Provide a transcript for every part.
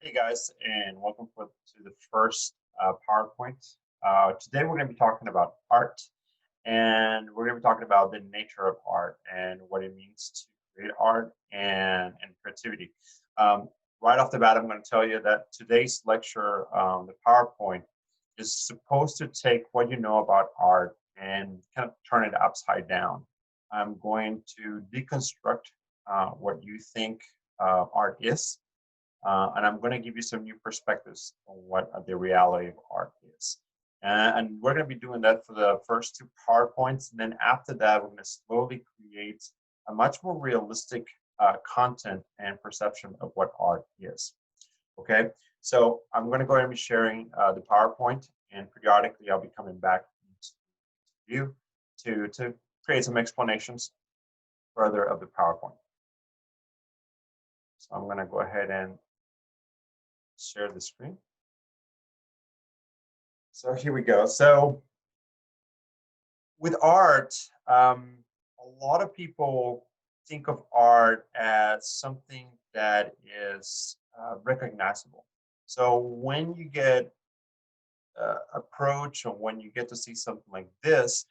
Hey guys, and welcome to the first PowerPoint. Today we're going to be talking about art, and we're going to be talking about the nature of art and what it means to create art and creativity. Right off the bat, I'm going to tell you that today's lecture, the PowerPoint, is supposed to take what you know about art and kind of turn it upside down. I'm going to deconstruct what you think art is, and I'm going to give you some new perspectives on what the reality of art is. And we're going to be doing that for the first two PowerPoints. And then after that, we're going to slowly create a much more realistic content and perception of what art is. Okay, so I'm going to go ahead and be sharing the PowerPoint, and periodically I'll be coming back to you to create some explanations further of the PowerPoint. So I'm going to go ahead and share the screen. So here we go. So with art, a lot of people think of art as something that is recognizable. So when you get approach, or when you get to see something like this,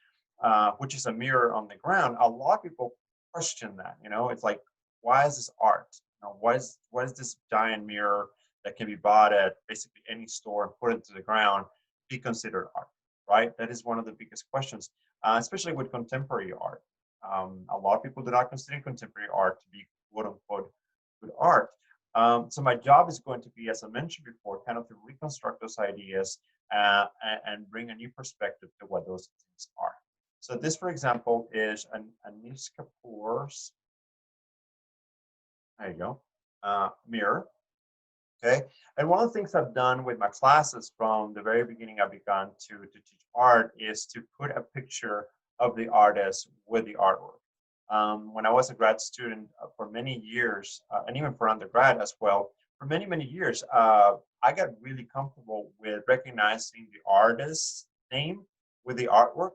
which is a mirror on the ground, a lot of people question that. It's like, why is this art? What is this giant mirror that can be bought at basically any store and put into the ground be considered art, right? That is one of the biggest questions, especially with contemporary art. A lot of people do not consider contemporary art to be quote unquote good art. So my job is going to be, as I mentioned before, kind of to reconstruct those ideas and bring a new perspective to what those things are. So this, for example, is Anish Kapoor's, there you go, mirror. Okay, and one of the things I've done with my classes from the very beginning I've begun to teach art is to put a picture of the artist with the artwork. When I was a grad student for many years, and even for undergrad as well, for many, many years, I got really comfortable with recognizing the artist's name with the artwork,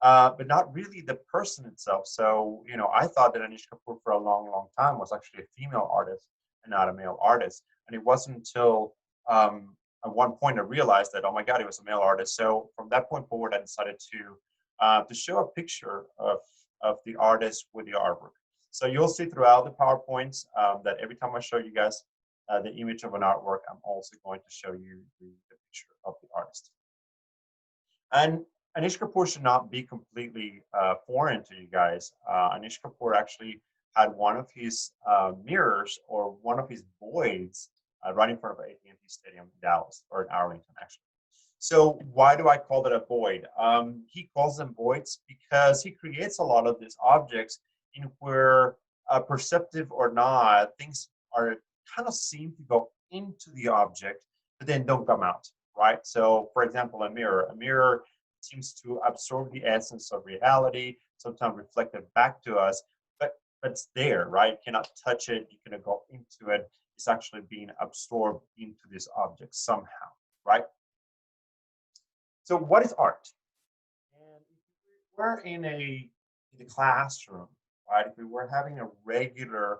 but not really the person itself. So, I thought that Anish Kapoor for a long, long time was actually a female artist and not a male artist. And it wasn't until at one point I realized that, oh my God, he was a male artist. So from that point forward, I decided to show a picture of the artist with the artwork. So you'll see throughout the PowerPoints that every time I show you guys the image of an artwork, I'm also going to show you the picture of the artist. And Anish Kapoor should not be completely foreign to you guys. Anish Kapoor actually had one of his mirrors, or one of his voids, right in front of AT&T Stadium in Dallas, or in Arlington, actually. So why do I call it a void? He calls them voids because he creates a lot of these objects in where, perceptive or not, things are kind of seem to go into the object, but then don't come out, right? So, for example, a mirror seems to absorb the essence of reality, sometimes reflect it back to us, but it's there, right? You cannot touch it, you cannot go into it. It's actually being absorbed into this object somehow, right? So what is art? And if we were in the classroom, right? If we were having a regular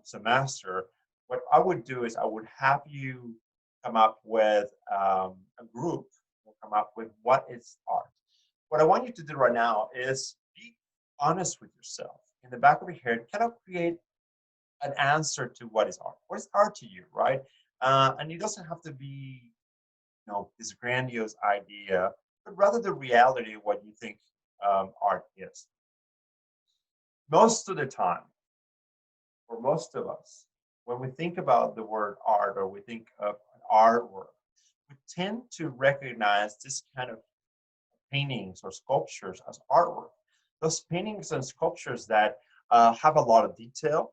semester, what I would do is I would have you come up with a group, will come up with what is art. What I want you to do right now is be honest with yourself. In the back of your head, kind of create an answer to what is art. What is art to you, right? And it doesn't have to be, this grandiose idea, but rather the reality of what you think art is. Most of the time, for most of us, when we think about the word art, or we think of an artwork, we tend to recognize this kind of paintings or sculptures as artwork. Those paintings and sculptures that have a lot of detail,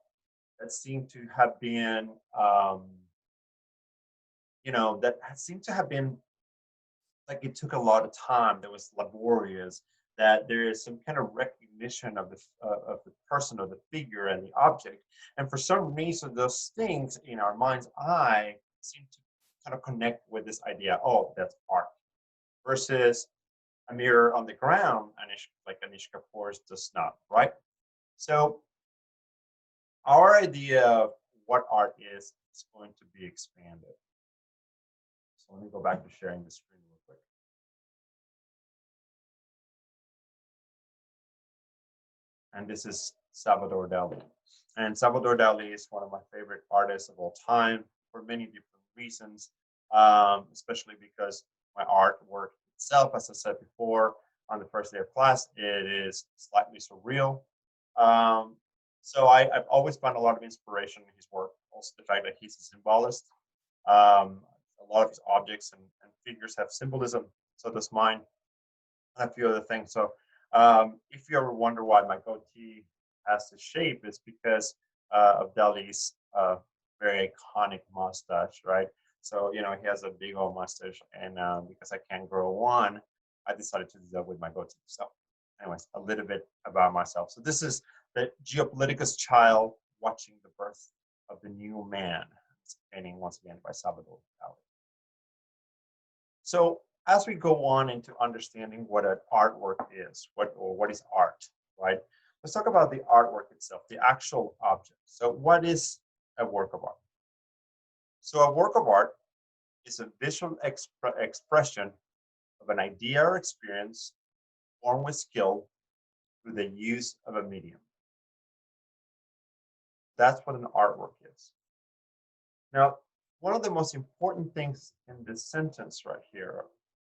that seem to have been, that seem to have been like it took a lot of time, that was laborious, that there is some kind of recognition of the person or the figure and the object. And for some reason, those things in our mind's eye seem to kind of connect with this idea, oh, that's art. Versus a mirror on the ground, like Anish Kapoor's does not, right? So our idea of what art is going to be expanded. So let me go back to sharing the screen real quick. And this is Salvador Dali. And Salvador Dali is one of my favorite artists of all time for many different reasons, especially because my artwork itself, as I said before, on the first day of class, it is slightly surreal. So I've always found a lot of inspiration in his work. Also, the fact that he's a symbolist. A lot of his objects and figures have symbolism. So does mine. And a few other things. So if you ever wonder why my goatee has this shape, it's because of Dali's very iconic mustache, right? So, you know, he has a big old mustache, and because I can't grow one, I decided to do that with my goatee. So, anyways, a little bit about myself. So, this is the Geopoliticus child watching the birth of the new man. It's a painting once again by Salvador Dali. So, as we go on into understanding what an artwork is, what is art, right? Let's talk about the artwork itself, the actual object. So, what is a work of art? So, a work of art is a visual expression of an idea or experience formed with skill through the use of a medium. That's what an artwork is. Now, one of the most important things in this sentence right here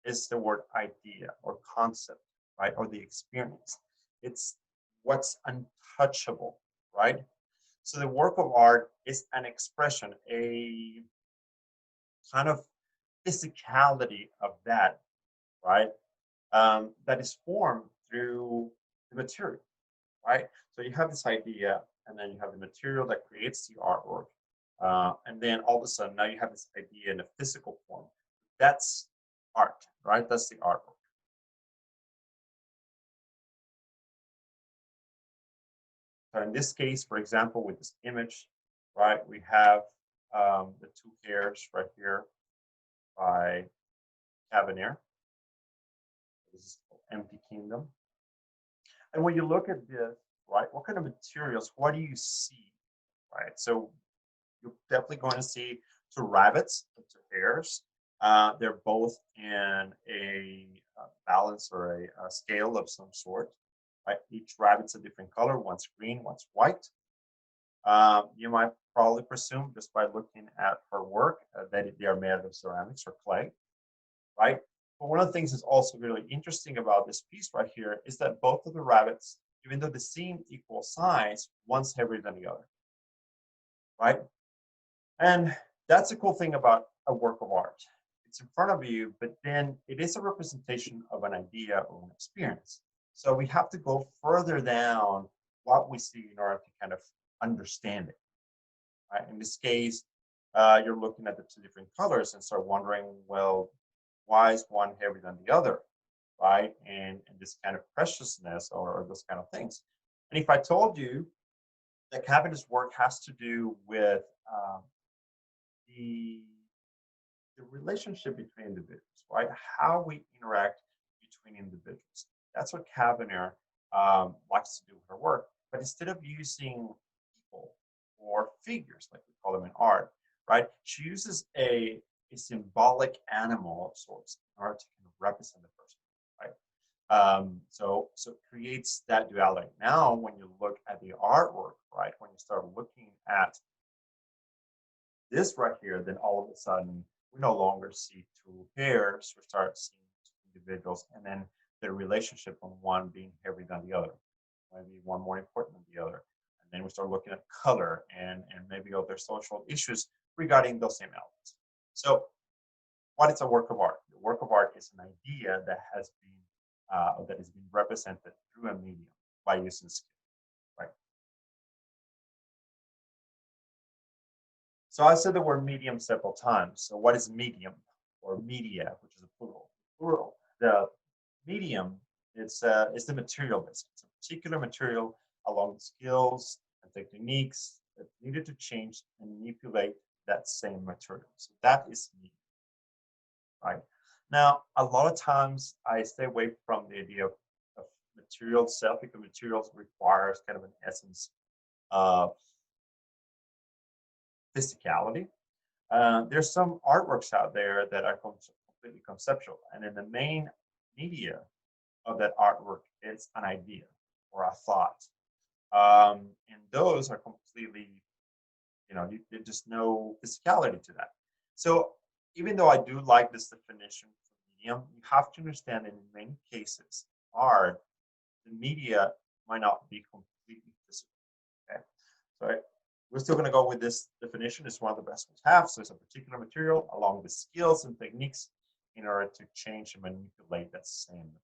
is the word idea or concept, right? Or the experience. It's what's untouchable, right? So the work of art is an expression, a kind of physicality of that, right? That is formed through the material, right? So you have this idea, and then you have the material that creates the artwork. And then all of a sudden, now you have this idea in a physical form. That's art, right? That's the artwork. So in this case, for example, with this image, right, we have the two hairs right here by Cavanier. This is called Empty Kingdom. And when you look at this, right, what kind of materials, what do you see, right? So you're definitely going to see two rabbits, two hares. They're both in a balance or a scale of some sort. Right? Each rabbit's a different color. One's green, one's white. You might probably presume just by looking at her work that they are made out of ceramics or clay, right? But one of the things that's also really interesting about this piece right here is that both of the rabbits, even though they seem equal size, one's heavier than the other, right? And that's a cool thing about a work of art. It's in front of you, but then it is a representation of an idea or an experience. So we have to go further down what we see in order to kind of understand it. Right? In this case, you're looking at the two different colors and start wondering, well, why is one heavier than the other, right? And this kind of preciousness or those kind of things. And if I told you that Cavendish work has to do with the relationship between individuals, right? How we interact between individuals. That's what Cavanier likes to do with her work. But instead of using people or figures, like we call them in art, right? She uses a symbolic animal of sorts in order to kind of represent the person, right? So it creates that duality. Now, when you look at the artwork, right? When you start looking at this right here, then all of a sudden we no longer see two pairs, we start seeing two individuals, and then the relationship on one being heavier than the other, maybe one more important than the other. And then we start looking at color and maybe other social issues regarding those same elements. So what is a work of art? The work of art is an idea that has been represented through a medium by using skill, right? So I said the word medium several times. So what is medium or media, which is a plural? Plural. The medium is the material base. It's a particular material along the skills and techniques that needed to change and manipulate that same material. So that is medium, right? Now, a lot of times I stay away from the idea of material itself because materials requires kind of an essence of physicality. There's some artworks out there that are completely conceptual, and in the main media of that artwork is an idea or a thought. And those are completely, there's just no physicality to that. So even though I do like this definition for medium, you have to understand that in many cases, art, the media might not be completely physical. Okay, so we're still going to go with this definition. It's one of the best we have. So it's a particular material along with skills and techniques in order to change and manipulate that same material.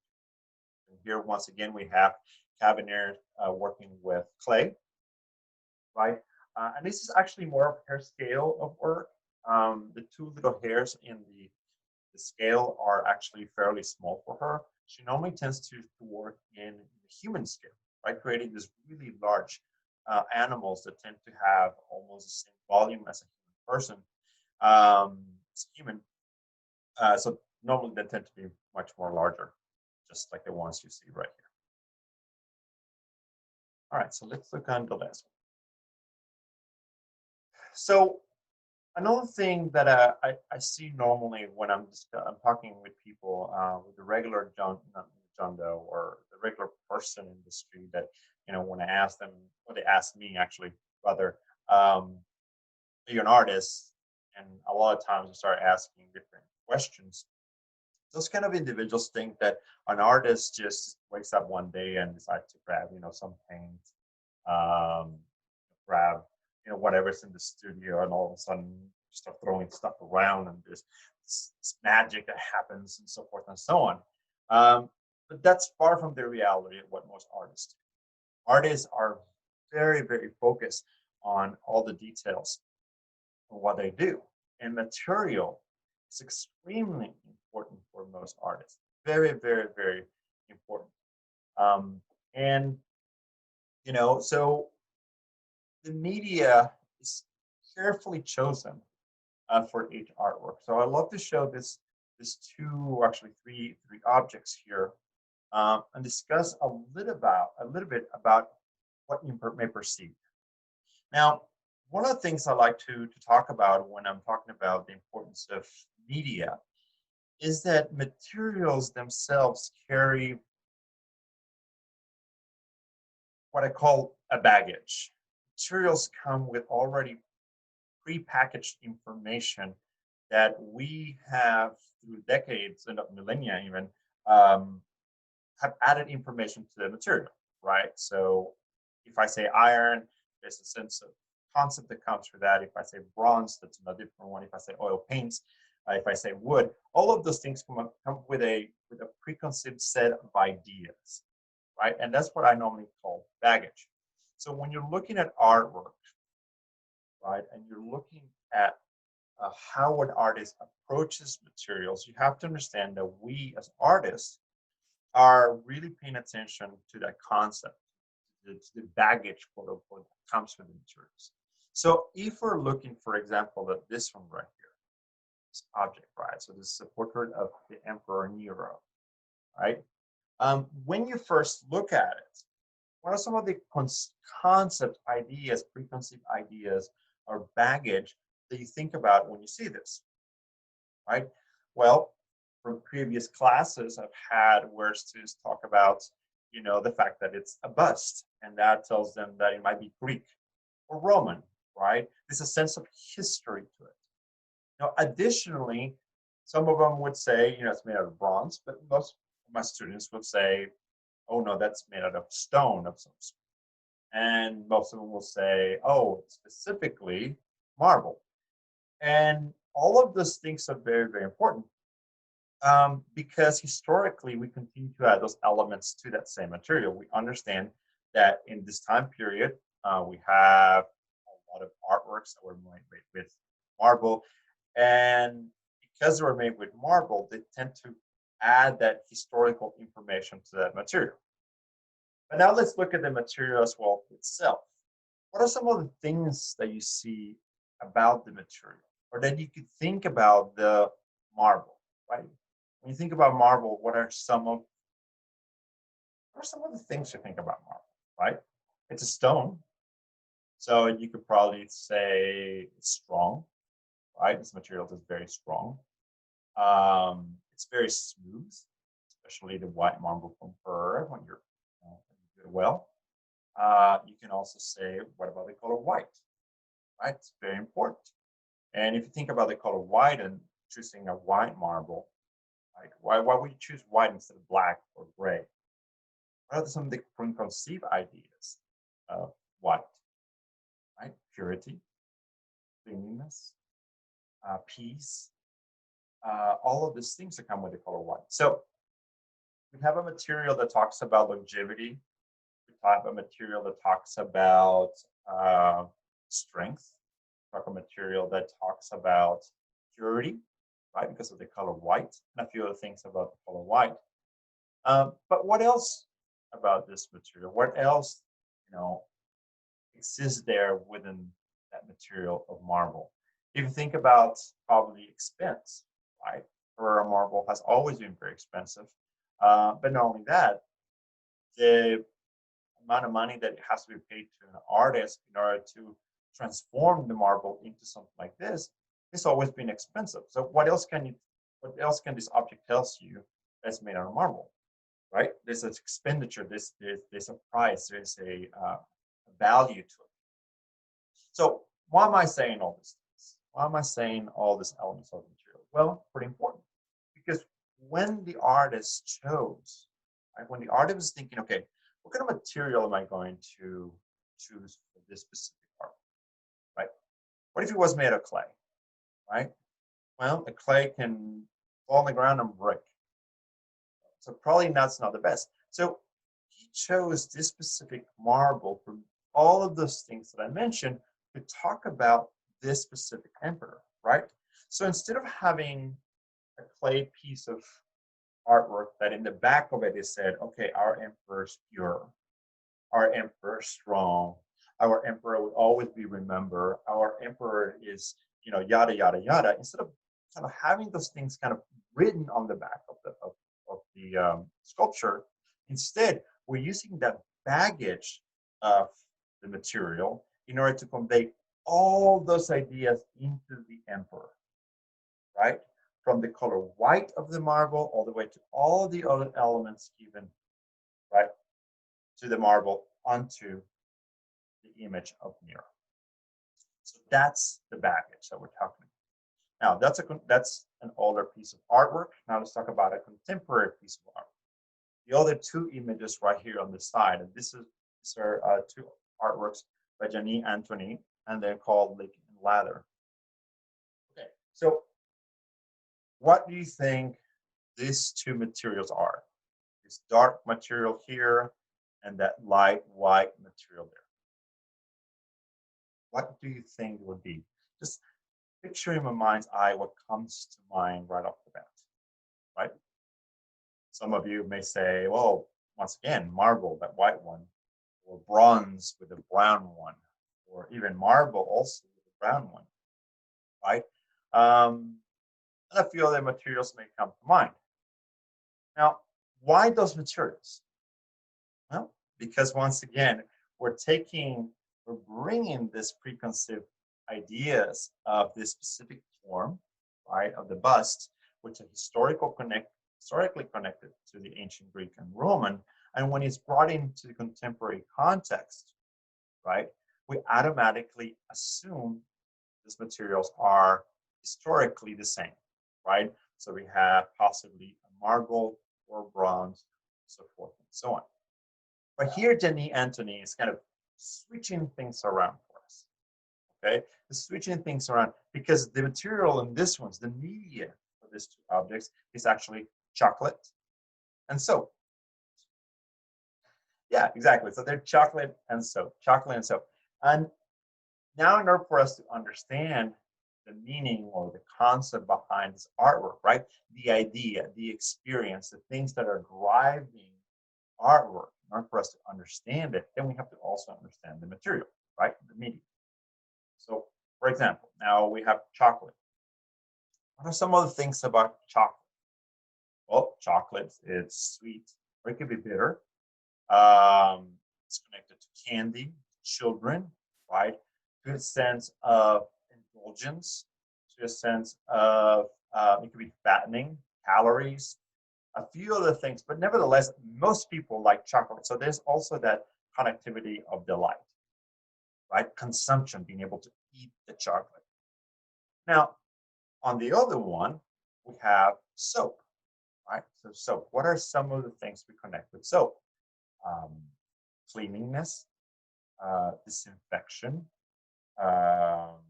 And here, once again, we have Cavanier working with clay, right? And this is actually more of her scale of work. The two little hairs in the scale are actually fairly small for her. She normally tends to work in the human scale, right? Creating this really large animals that tend to have almost the same volume as a human person, as a human. So normally they tend to be much more larger, just like the ones you see right here. All right, so let's look on the last one. So another thing that I see normally when I'm talking with people, with the regular John Doe or the regular person in the street, that when I ask them, or they ask me actually, rather, are you an artist? And a lot of times I start asking different questions. Those kind of individuals think that an artist just wakes up one day and decides to grab some paint, grab whatever's in the studio, and all of a sudden start throwing stuff around, and there's this magic that happens, and so forth and so on. But that's far from the reality of what most artists do. Artists are very, very focused on all the details of what they do, and material is extremely important for most artists. Very, very, very important. And so the media is carefully chosen for each artwork. So I love to show this two, actually three objects here, and discuss a little bit about what you may perceive. Now, one of the things I like to talk about when I'm talking about the importance of media is that materials themselves carry what I call a baggage. Materials come with already prepackaged information that we have through decades and millennia even have added information to the material, right? So if I say iron, there's a sense of concept that comes with that. If I say bronze, that's a different one. If I say oil paints, if I say wood, all of those things come with a preconceived set of ideas, right? And that's what I normally call baggage. So when you're looking at artwork, right, and you're looking at how an artist approaches materials, you have to understand that we as artists are really paying attention to that concept, the baggage, quote unquote, that comes with the materials. So if we're looking, for example, at this one right here, this object, right? So this is a portrait of the Emperor Nero, right? When you first look at it, what are some of the concept ideas, preconceived ideas, or baggage that you think about when you see this, right? Well, from previous classes I've had where students talk about, the fact that it's a bust, and that tells them that it might be Greek or Roman, right? There's a sense of history to it. Now, additionally, some of them would say, it's made out of bronze, but most of my students would say, oh no, that's made out of stone of some sort. And most of them will say, oh, specifically marble. And all of those things are very, very important because historically we continue to add those elements to that same material. We understand that in this time period, we have a lot of artworks that were made with marble. And because they were made with marble, they tend to add that historical information to that material. But now let's look at the material as well itself. What are some of the things that you see about the material, or that you could think about the marble, right? When you think about marble, what are some of the things you think about marble, right? It's a stone. So you could probably say it's strong, right? This material is very strong. It's very smooth, especially the white marble from Ferrara when when you do it well. You can also say, what about the color white? Right, it's very important. And if you think about the color white and choosing a white marble, right? Why would you choose white instead of black or gray? What are some of the preconceived ideas of white? Right, purity, cleanliness, peace, all of these things that come with the color white. So we have a material that talks about longevity. We have a material that talks about strength. We have a material that talks about purity, right? Because of the color white, and a few other things about the color white. But what else about this material? What else, exists there within that material of marble? If you think about probably expense, right? Ferrara marble has always been very expensive. But not only that, the amount of money that has to be paid to an artist in order to transform the marble into something like this, it's always been expensive. So what else can this object tells you that's made out of marble, right? There's an expenditure, there's a price, there's a value to it. So why am I saying all this? Why am I saying all these elements of the material? Well, pretty important. Because when the artist chose, right, when the artist was thinking, okay, what kind of material am I going to choose for this specific art, right? What if it was made of clay, right? Well, the clay can fall on the ground and break. So probably that's not the best. So he chose this specific marble from all of those things that I mentioned to talk about this specific emperor, right? So instead of having a clay piece of artwork that in the back of it is said, okay, our emperor is pure, our emperor is strong, our emperor will always be remembered, our emperor is, yada yada yada. Instead of kind of having those things kind of written on the back of the sculpture, instead we're using that baggage of the material in order to convey all those ideas into the emperor, right? From the color white of the marble all the way to all the other elements given, right, to the marble onto the image of Mira. So that's the baggage that we're talking about. Now, that's an older piece of artwork. Now let's talk about a contemporary piece of art. The other two images right here on the side, and these are two artworks by Gianni Antoni, and they're called Lake and Ladder. Okay, so what do you think these two materials are? This dark material here and that light white material there. What do you think it would be? Just picture in my mind's eye what comes to mind right off the bat, right? Some of you may say, well, once again, marble, that white one, or bronze with the brown one, or even marble also with the brown one, right? And a few other materials may come to mind. Now, why those materials? Well, because once again, we're bringing this preconceived ideas of this specific form, right, of the bust, which is historically connected to the ancient Greek and Roman. And when it's brought into the contemporary context, right, we automatically assume these materials are historically the same, right? So we have possibly a marble or bronze, so forth and so on. But here, Gianni Antoni is kind of switching things around for us. Okay, switching things around because the material in this one's the media for these two objects is actually chocolate and soap. Yeah, exactly. So they're chocolate and soap, And now, in order for us to understand the meaning or the concept behind this artwork, right? The idea, the experience, the things that are driving artwork, in order for us to understand it, then we have to also understand the material, right? The medium. So, for example, now we have chocolate. What are some other things about chocolate? Well, chocolate is sweet, or it could be bitter. It's connected to candy, children, right? To a sense of indulgence, to a sense of it could be fattening, calories, a few other things, but nevertheless, most people like chocolate. So there's also that connectivity of delight, right? Consumption, being able to eat the chocolate. Now, on the other one, we have soap, right? So soap, what are some of the things we connect with soap? Um, Cleanliness, disinfection, um,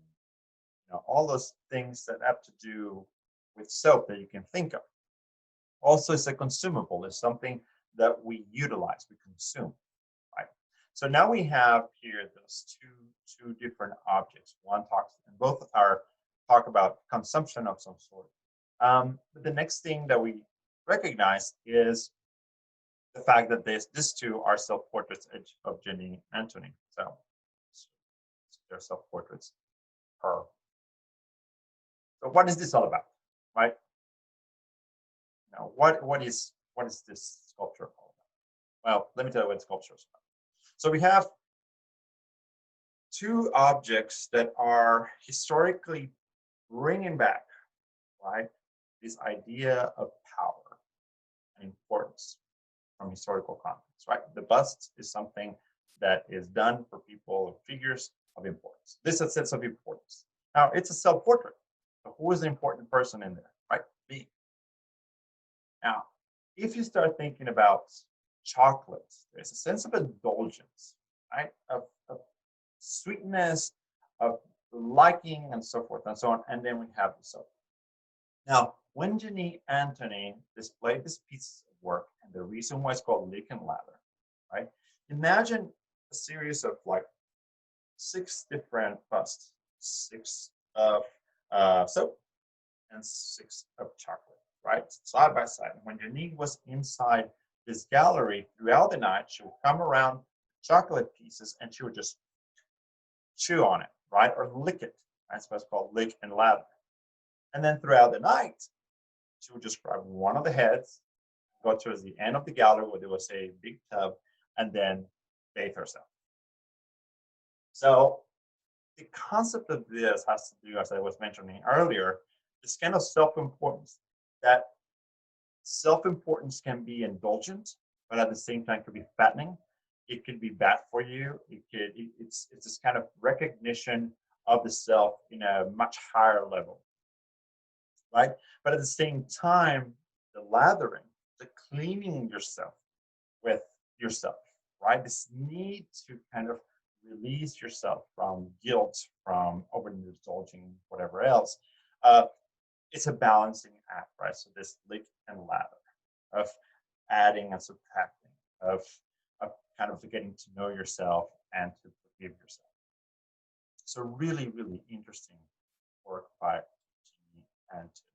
all those things that have to do with soap that you can think of. Also, it's a consumable. It's something that we utilize, we consume, right? So now we have here those two different objects. One talks, and both are talk about consumption of some sort. But the next thing that we recognize is the fact that these two are self-portraits of Jenny Anthony. So they're self-portraits. Her. So what is this all about, right? Now, what is this sculpture all about? Well, let me tell you what sculpture is about. So we have two objects that are historically bringing back, right, this idea of power and importance from historical context, right? The bust is something that is done for people or figures of importance. This is a sense of importance. Now, it's a self-portrait. So who is the important person in there, right? Me. Now, if you start thinking about chocolate, there's a sense of indulgence, right? Of sweetness, of liking, and so forth and so on. And then we have the soap. Now, when Jenny Anthony displayed this piece of work, and the reason why it's called Lick and Lather, right? Imagine a series of like 6 different busts, 6 of soap and 6 of chocolate, right? Side by side. When Jenny was inside this gallery throughout the night, she would come around chocolate pieces and she would just chew on it, right? Or lick it. That's what's called lick and lather. And then throughout the night, she would just grab one of the heads, go towards the end of the gallery where there was a big tub, and then bathe herself. So the concept of this has to do, as I was mentioning earlier, this kind of self-importance. That self-importance can be indulgent, but at the same time could be fattening. It could be bad for you. It's this kind of recognition of the self in a much higher level, right? But at the same time, the lathering, the cleaning yourself with yourself, right? This need to kind of release yourself from guilt, from overindulging, whatever else. It's a balancing act, right? So this lick and lather of adding and subtracting, of kind of getting to know yourself and to forgive yourself. So really, really interesting work by Jenny Anthony,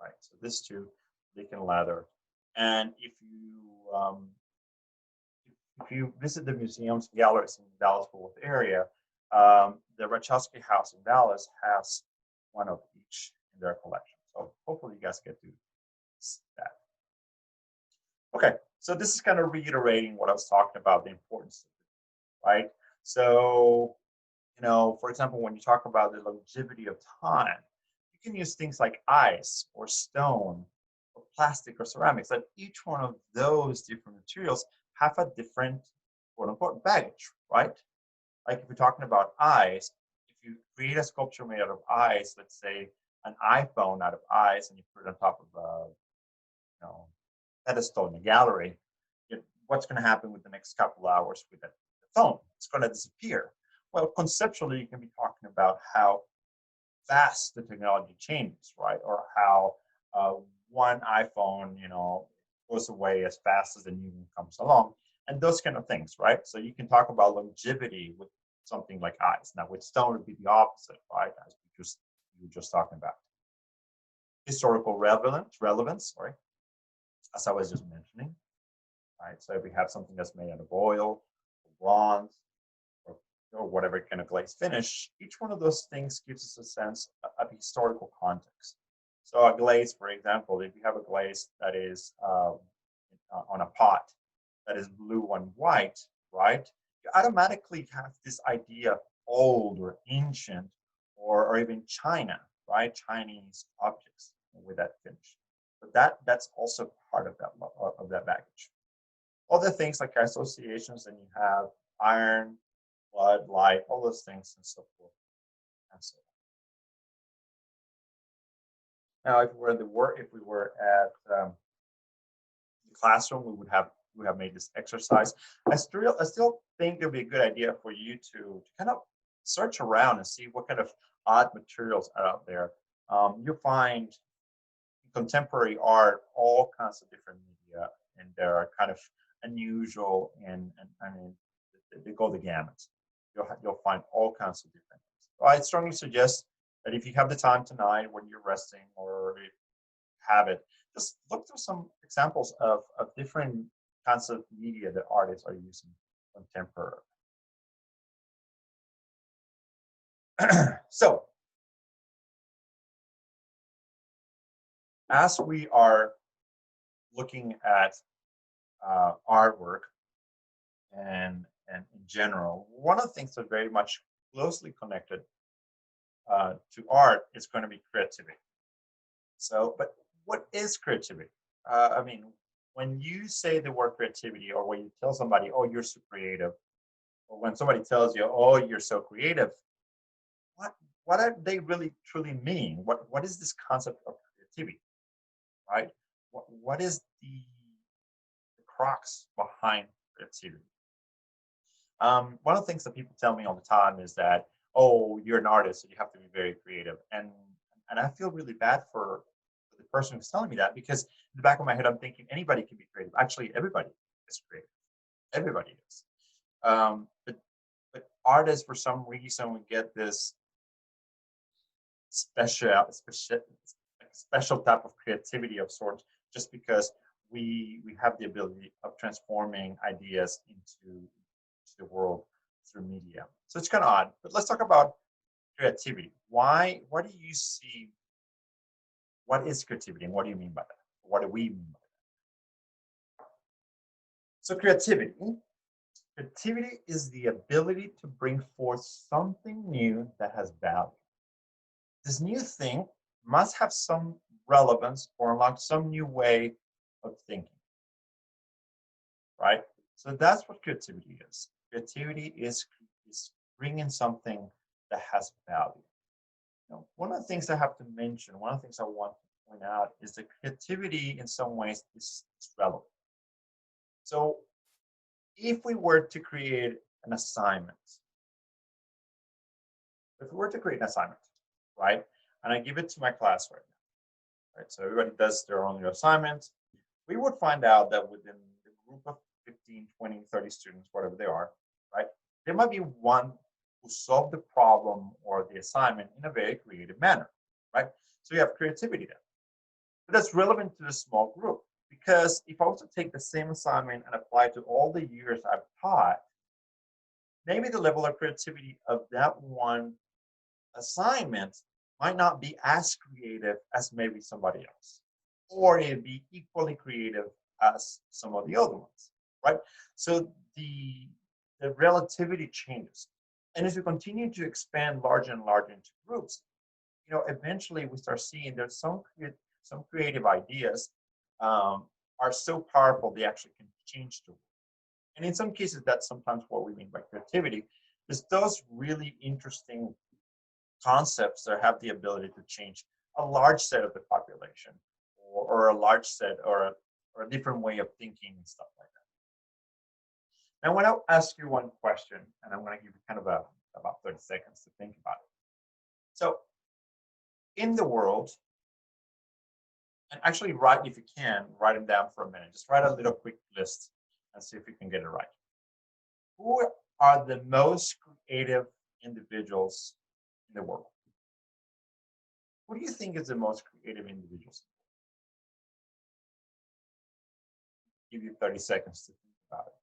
right? So this too, lick and lather. And if you visit the museums, galleries in Dallas-Fort Worth area, the Rachowski House in Dallas has one of each in their collection. So hopefully you guys get to see that. Okay, so this is kind of reiterating what I was talking about, the importance of it, right? So, for example, when you talk about the longevity of time, you can use things like ice or stone or plastic or ceramics. And each one of those different materials have a different quote unquote baggage, right? Like if we're talking about ice, if you create a sculpture made out of ice, let's say an iPhone out of ice, and you put it on top of a pedestal in a gallery, what's going to happen with the next couple of hours with the phone? It's going to disappear. Well, conceptually, you can be talking about how fast the technology changes, right? Or how one iPhone, goes away as fast as the new one comes along, and those kind of things, right? So you can talk about longevity with something like ice. Now, with stone, would be the opposite, right? As you were just talking about. Historical relevance, sorry, as I was just mentioning, right? So if we have something that's made out of oil, or bronze, or whatever kind of glaze finish, each one of those things gives us a sense of historical context. So a glaze, for example, if you have a glaze that is on a pot that is blue and white, right? You automatically have this idea old or ancient, or even China, right? Chinese objects with that finish. But that's also part of that baggage. Other things like associations, and you have iron, blood, light, all those things, and so forth and so on. Now, if we were at the classroom, we would have made this exercise. I still think it'd be a good idea for you to kind of search around and see what kind of odd materials are out there. You'll find in contemporary art all kinds of different media, and they are kind of unusual, and I mean they go the gamut. You'll find all kinds of different things. So I strongly suggest that if you have the time tonight when you're resting, or if you have it, just look through some examples of different kinds of media that artists are using contemporarily. So as we are looking at artwork and in general, one of the things that very much closely connected to art is going to be creativity. So, but what is creativity? I mean, when you say the word creativity, or when you tell somebody, "Oh, you're so creative," or when somebody tells you, "Oh, you're so creative," what what do they really truly mean? What is this concept of creativity, right? What is the crux behind creativity? One of the things that people tell me all the time is that, "Oh, you're an artist, so you have to be very creative," and I feel really bad for the person who's telling me that, because in the back of my head, I'm thinking anybody can be creative. Actually, everybody is creative. Everybody is. But artists, for some reason, we get this special type of creativity of sorts, just because we have the ability of transforming ideas into the world through media. So it's kind of odd. But let's talk about creativity. Why? What do you see? What is creativity, and what do you mean by that? What do we mean by that? So creativity is the ability to bring forth something new that has value. This new thing must have some relevance or unlock some new way of thinking, right? So that's what creativity is. Creativity is bringing something that has value. Now, one of the things I have to mention, one of the things I want to point out, is that creativity in some ways is relevant. So if we were to create an assignment, if we were to create an assignment, right, and I give it to my class right, so everybody does their own assignment, we would find out that within the group of 15, 20, 30 students, whatever they are, right, there might be one who solved the problem or the assignment in a very creative manner, right? So you have creativity there. But that's relevant to the small group, because if I was to take the same assignment and apply it to all the years I've taught, maybe the level of creativity of that one assignment might not be as creative as maybe somebody else, or it'd be equally creative as some of the other ones, right? So the relativity changes, and as we continue to expand larger and larger into groups, eventually we start seeing there's some creative ideas are so powerful they actually can change the world. And in some cases, that's sometimes what we mean by creativity, is those really interesting concepts that have the ability to change a large set of the population, or a large set, or a different way of thinking and stuff like that. Now, when I ask you one question, and I'm going to give you kind of about 30 seconds to think about it. So in the world, and actually write, if you can, write them down for a minute. Just write a little quick list and see if you can get it right. Who are the most creative individuals in the world? Who do you think is the most creative individuals? Give you 30 seconds to think about it.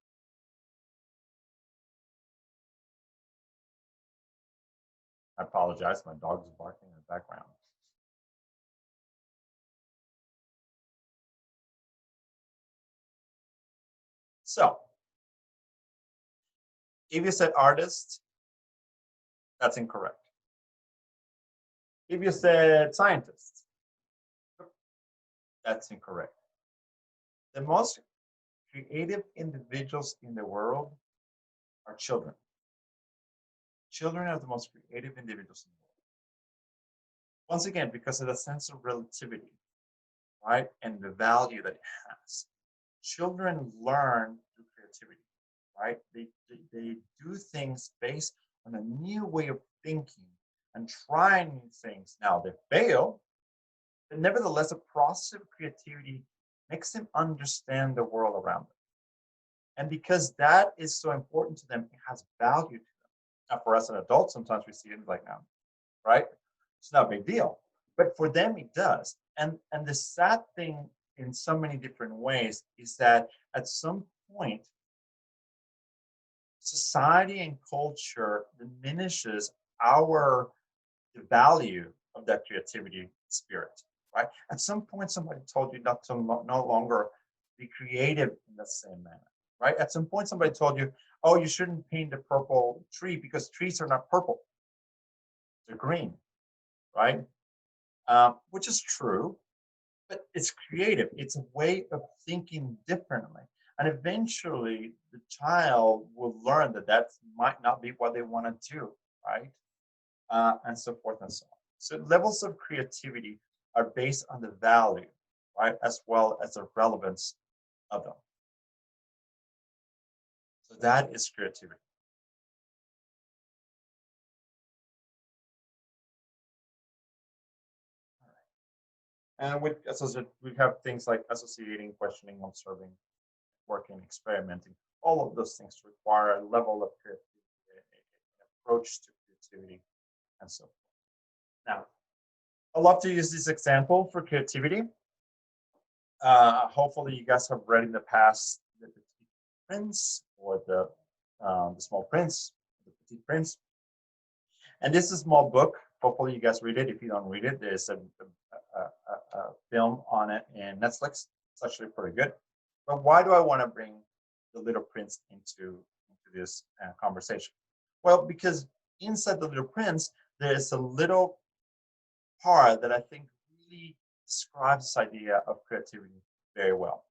I apologize, my dog is barking in the background. So, if you said artist, That's incorrect. If you said scientists, that's incorrect. The most creative individuals in the world are children. Children are the most creative individuals in the world. Once again, because of the sense of relativity, right, and the value that it has. Children learn through creativity, right? They do things based on a new way of thinking and trying new things. Now they fail, but nevertheless, the process of creativity makes them understand the world around them. And because that is so important to them, it has value to them. Now, for us as adults, sometimes we see it like, now, right? It's not a big deal. But for them, it does. And the sad thing in so many different ways is that at some point, society and culture diminishes our the value of that creativity spirit, right? At some point, somebody told you not to no longer be creative in the same manner, right? At some point, somebody told you, oh, you shouldn't paint a purple tree because trees are not purple, they're green, right? Which is true, but it's creative. It's a way of thinking differently. And eventually, the child will learn that that might not be what they want to do, right? And so forth and so on. So levels of creativity are based on the value, right, as well as the relevance of them. So that is creativity. And with we have things like associating, questioning, observing, working, experimenting. All of those things require a level of creativity, an approach to creativity, and so forth. Now, I love to use this example for creativity. Hopefully, you guys have read in the past the Petit Prince or the Small Prince, the Petit Prince. And this is a small book. Hopefully, you guys read it. If you don't read it, there's a film on it in Netflix. It's actually pretty good. But why do I want to bring the Little Prince into this conversation? Well, because inside the Little Prince, there's a little part that I think really describes this idea of creativity very well.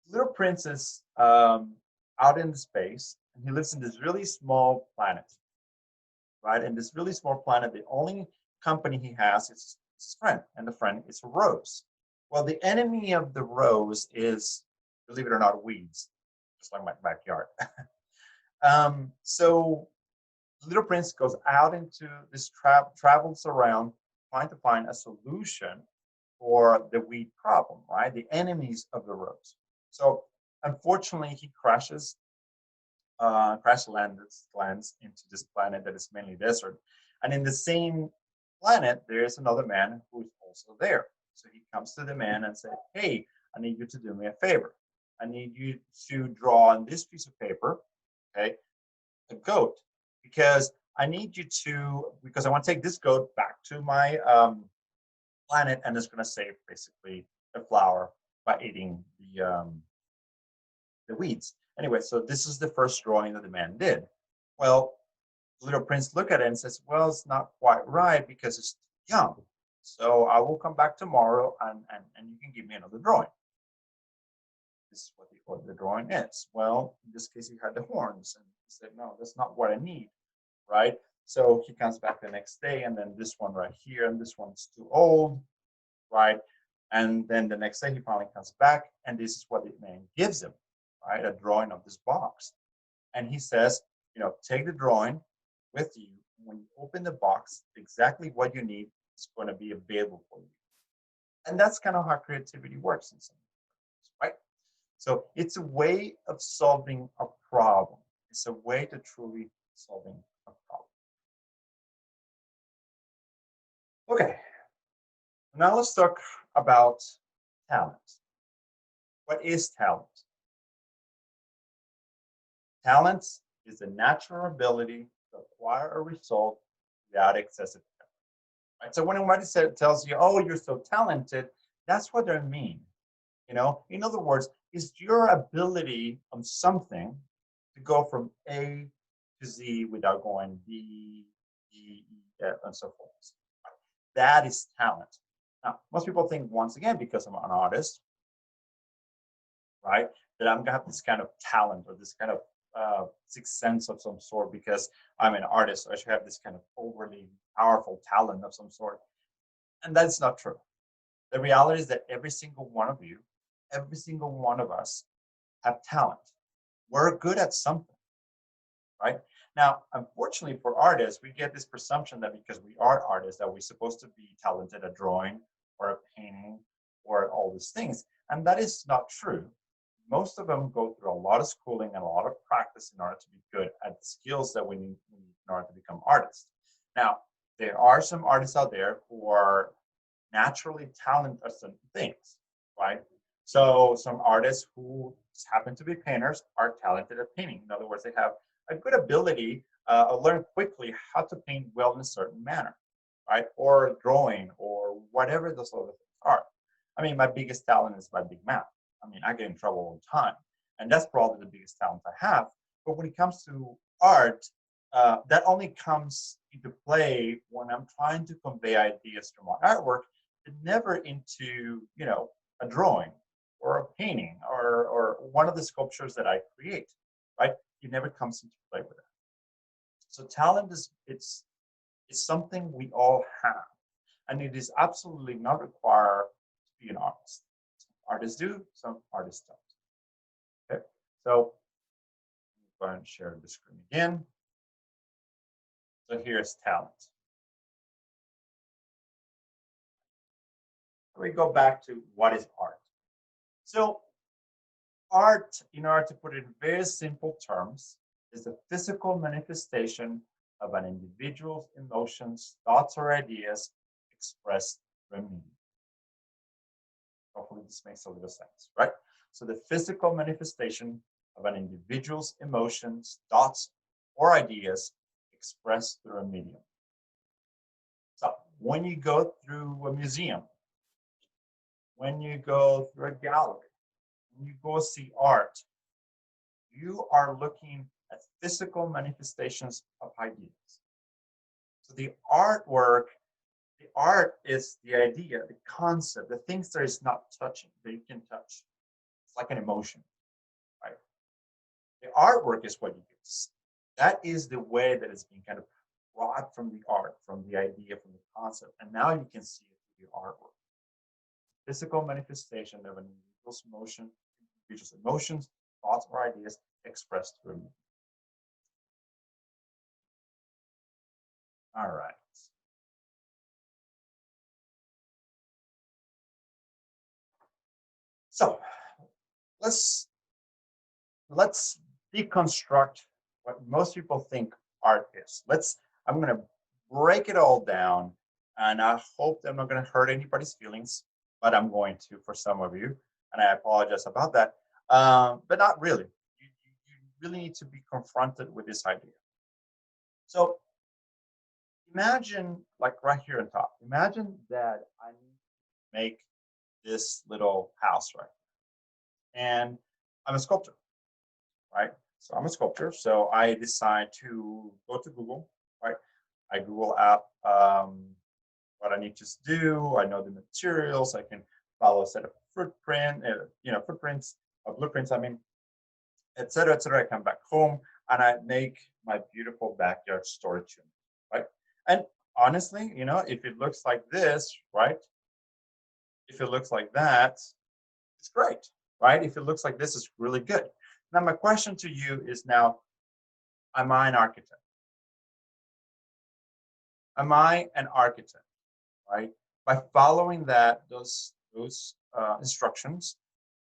Little Prince is out in space, and he lives in this really small planet, right? And this really small planet, the only company he has is his friend, and the friend is a rose. Well, the enemy of the rose is, believe it or not, weeds, just like my backyard. So Little Prince goes out into this travels around trying to find a solution for the weed problem, right? The enemies of the rose. So unfortunately, he lands into this planet that is mainly desert. And in the same planet, there's another man who's also there. So he comes to the man and says, hey, I need you to do me a favor. I need you to draw on this piece of paper, okay, a goat, because I need you to, because I want to take this goat back to my planet and it's going to save basically the flower by eating the weeds. Anyway, so this is the first drawing that the man did. Well, Little Prince looked at it and says, well, it's not quite right because it's young. So I will come back tomorrow and you can give me another drawing. This is what the drawing is. Well, in this case, he had the horns and he said, no, that's not what I need, right? So he comes back the next day and then this one right here and this one's too old, right? And then the next day he finally comes back and this is what the man gives him, right? A drawing of this box. And he says, take the drawing with you. When you open the box, exactly what you need is going to be available for you. And that's kind of how creativity works in some ways, right? So it's a way of solving a problem. It's a way to truly solving a problem. Okay, now let's talk about talent. What is talent? Talent is the natural ability to acquire a result without excessive effort. Right? So when somebody tells you, "Oh, you're so talented," that's what they mean. In other words, it's your ability on something to go from A to Z without going B, and so forth. That is talent. Now, most people think, once again, because I'm an artist, right, that I'm gonna have this kind of talent or this kind of sixth sense of some sort because I'm an artist. So I should have this kind of overly powerful talent of some sort. And that's not true. The reality is that every single one of you, every single one of us have talent. We're good at something, right? Now, unfortunately for artists, we get this presumption that because we are artists, that we're supposed to be talented at drawing or at painting or at all these things. And that is not true. Most of them go through a lot of schooling and a lot of practice in order to be good at the skills that we need in order to become artists. Now, there are some artists out there who are naturally talented at certain things, right? So some artists who happen to be painters are talented at painting. In other words, they have a good ability, learn quickly how to paint well in a certain manner, right? Or drawing or whatever those other things are. I mean, my biggest talent is my big mouth. I mean, I get in trouble all the time, and that's probably the biggest talent I have. But when it comes to art, that only comes into play when I'm trying to convey ideas through my artwork, and never into, you know, a drawing or a painting or one of the sculptures that I create, right? It never comes into play with that. So talent is something we all have, and it is absolutely not required to be an artist. Some artists do, some artists don't. Okay, so I'm going to share the screen again. So here's talent. We go back to what is art. So art, in order to put it in very simple terms, is a physical manifestation of an individual's emotions, thoughts, or ideas expressed through medium. Hopefully this makes a little sense, right? So the physical manifestation of an individual's emotions, thoughts, or ideas expressed through a medium. So when you go through a museum, when you go through a gallery, when you go see art, you are looking at physical manifestations of ideas. So the artwork, the art is the idea, the concept, the things that is not touching, that you can touch. It's like an emotion, right? The artwork is what you get to see. That is the way that it's being kind of brought from the art, from the idea, from the concept. And now you can see it through the artwork. Physical manifestation of an individual's emotions, thoughts, or ideas expressed through me. All right. So let's deconstruct what most people think art is. I'm going to break it all down, and I hope that I'm not going to hurt anybody's feelings, but I'm going to for some of you, and I apologize about that. But not really. You really need to be confronted with this idea. So imagine, like right here on top, imagine that I need to make this little house, right? And I'm a sculptor, right? So I'm a sculptor. So I decide to go to Google, right? I Google app what I need to do. I know the materials. I can follow a set of footprints, blueprints. I mean, et cetera, et cetera. I come back home and I make my beautiful backyard storage unit, right? And honestly, you know, if it looks like this, right? If it looks like that, it's great, right? If it looks like this, it's really good. Now, my question to you is now, am I an architect? Am I an architect, right? By following those instructions,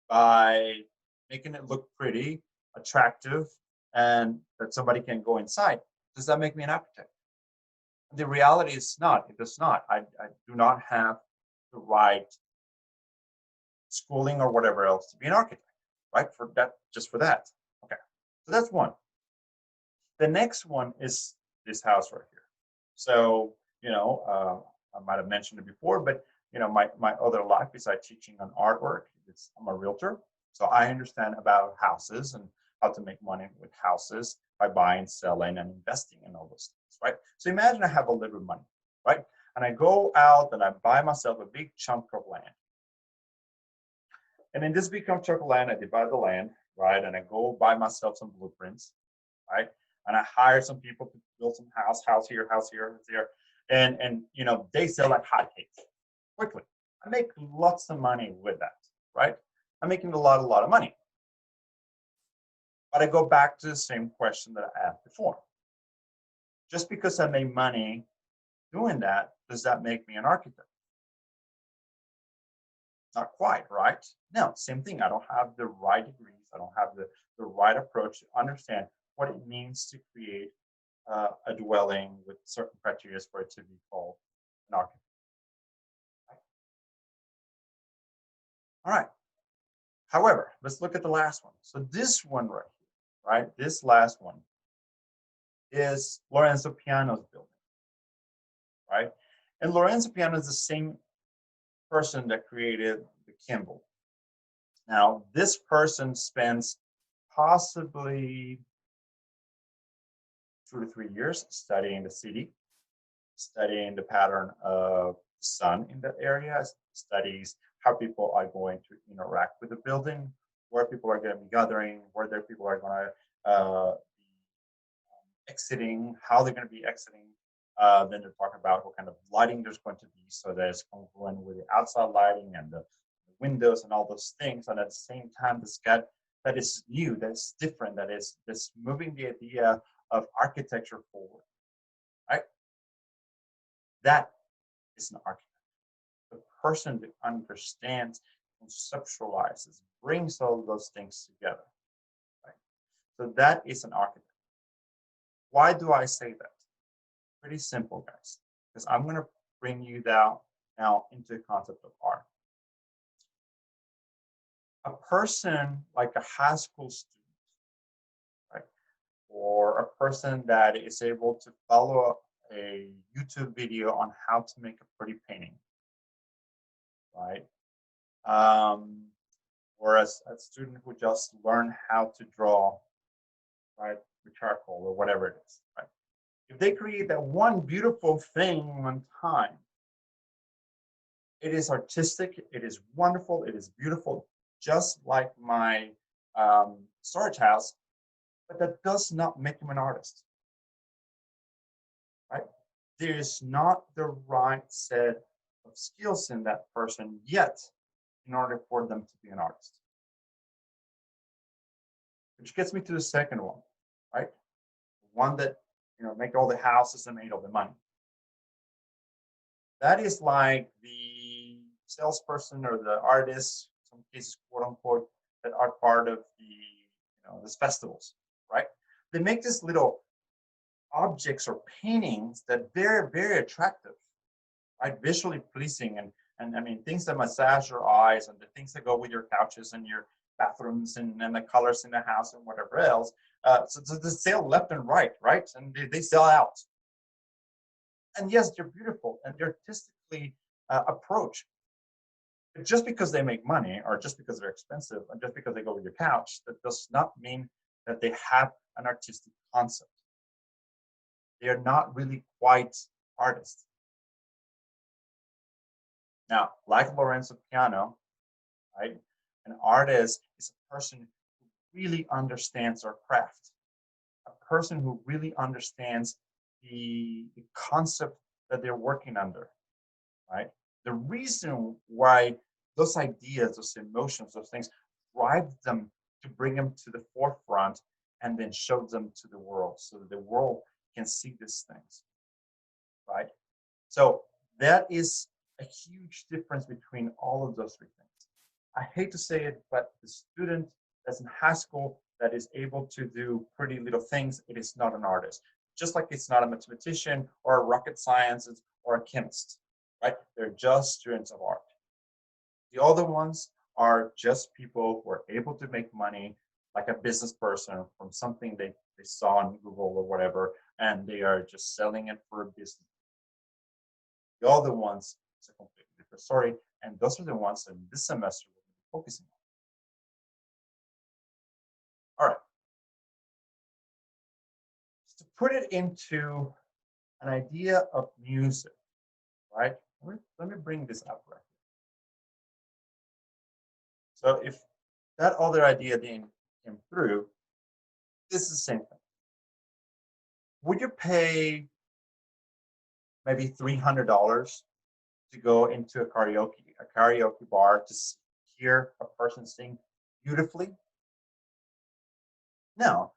by making it look pretty, attractive, and that somebody can go inside, does that make me an architect? The reality is not. It does not. I do not have the right schooling or whatever else to be an architect, right? For that, just for that. Okay, so that's one. The next one is this house right here. So, you know, I might have mentioned it before, but you know, my other life besides teaching on artwork, I'm a realtor. So I understand about houses and how to make money with houses. by buying, selling, and investing in all those things, right? So imagine I have a little money, right? And I go out and I buy myself a big chunk of land. And in this big chunk of land, I divide the land, right? And I go buy myself some blueprints, right? And I hire some people to build some house here, house here, house here. And you know, they sell like hotcakes quickly. I make lots of money with that, right? I'm making a lot of money. But I go back to the same question that I asked before. Just because I made money doing that, does that make me an architect? Not quite, right? No, same thing. I don't have the right degrees. I don't have the right approach to understand what it means to create a dwelling with certain criteria for it to be called an architect. All right. However, let's look at the last one. So this one right here, right? This last one is Lorenzo Piano's building, right? And Lorenzo Piano is the same person that created the Kimball. Now, this person spends possibly 2 to 3 years studying the city, studying the pattern of the sun in that area, studies how people are going to interact with the building, where people are going to be gathering, where their people are going to be exiting, how they're going to be exiting. Then they're talking about what kind of lighting there's going to be, so that it's congruent with the outside lighting and the windows and all those things. And at the same time, this guy that is new, that's different, that's moving the idea of architecture forward, right? That is an architect. The person that understands, conceptualizes, brings all those things together, right? So that is an architect. Why do I say that? Pretty simple, guys, because I'm going to bring you down now into the concept of art. A person like a high school student, right, or a person that is able to follow a YouTube video on how to make a pretty painting, right? Or as a student who just learned how to draw, right, with charcoal or whatever it is, right? If they create that one beautiful thing one time, it is artistic, it is wonderful, it is beautiful, just like my storage house, but that does not make him an artist, right? There is not the right set of skills in that person yet in order for them to be an artist. Which gets me to the second one, right? One that, you know, make all the houses and made all the money. That is like the salesperson or the artist, in some cases, quote unquote, that are part of the, you know, these festivals, right? They make these little objects or paintings that very attractive, right? Visually pleasing, and I mean things that massage your eyes, and the things that go with your couches and your bathrooms, and the colors in the house and whatever else. So they sell left and right, right? And they sell out. And yes, they're beautiful and they're artistically approached. But just because they make money, or just because they're expensive, and just because they go with your couch, that does not mean that they have an artistic concept. They are not really quite artists. Now, like Lorenzo Piano, right? An artist is a person who really understands their craft, a person who really understands the concept that they're working under, right? The reason why those ideas, those emotions, those things drive them to bring them to the forefront and then show them to the world so that the world can see these things, right? So that is a huge difference between all of those three things. I hate to say it, but the student that's in high school that is able to do pretty little things, it is not an artist. Just like it's not a mathematician or a rocket scientist or a chemist, right? They're just students of art. The other ones are just people who are able to make money, like a business person from something they saw on Google or whatever, and they are just selling it for a business. The other ones, it's a completely different story, and those are the ones that this semester we're going to be focusing on. All right. To put it into an idea of music, right? Let me bring this up right. So if that other idea didn't came through, this is the same thing. Would you pay maybe $300 to go into a karaoke bar to hear a person sing beautifully? No.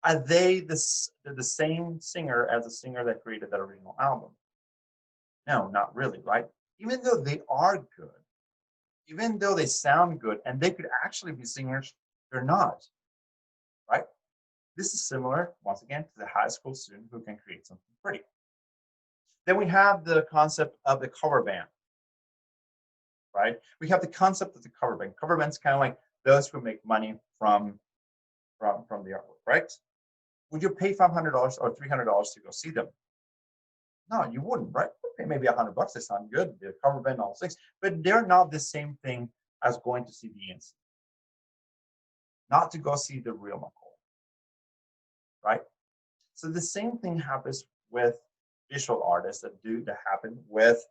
Are they the same singer as the singer that created that original album? No, not really, right? Even though they are good, even though they sound good, and they could actually be singers, they're not, right? This is similar, once again, to the high school student who can create something pretty. Then we have the concept of the cover band, right? We have the concept of the cover band. Cover band's kind of like those who make money from the artwork, right? Would you pay $500 or $300 to go see them? No, you wouldn't, right? You'd pay maybe $100. They sound good. They're cover band, all those things, but they're not the same thing as going to see the NC, not to go see the real McCoy, right? So the same thing happens with visual artists that happen with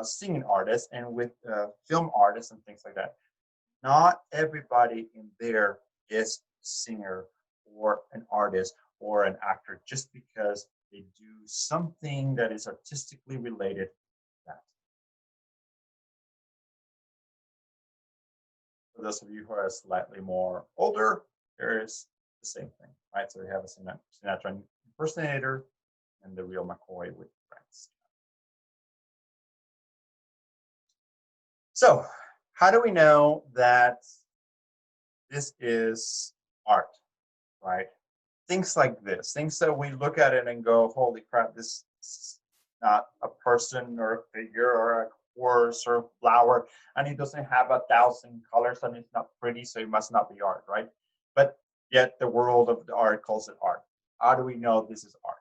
singing artists and with film artists and things like that. Not everybody in there is a singer or an artist or an actor just because they do something that is artistically related to that. For those of you who are slightly more older, there is the same thing, right? So we have a Sinatra impersonator and the real McCoy with friends. So, how do we know that this is art, right? Things like this, things that we look at it and go, holy crap, this is not a person or a figure or a horse or a flower, and it doesn't have 1,000 colors and it's not pretty, so it must not be art, right? But yet the world of the art calls it art. How do we know this is art?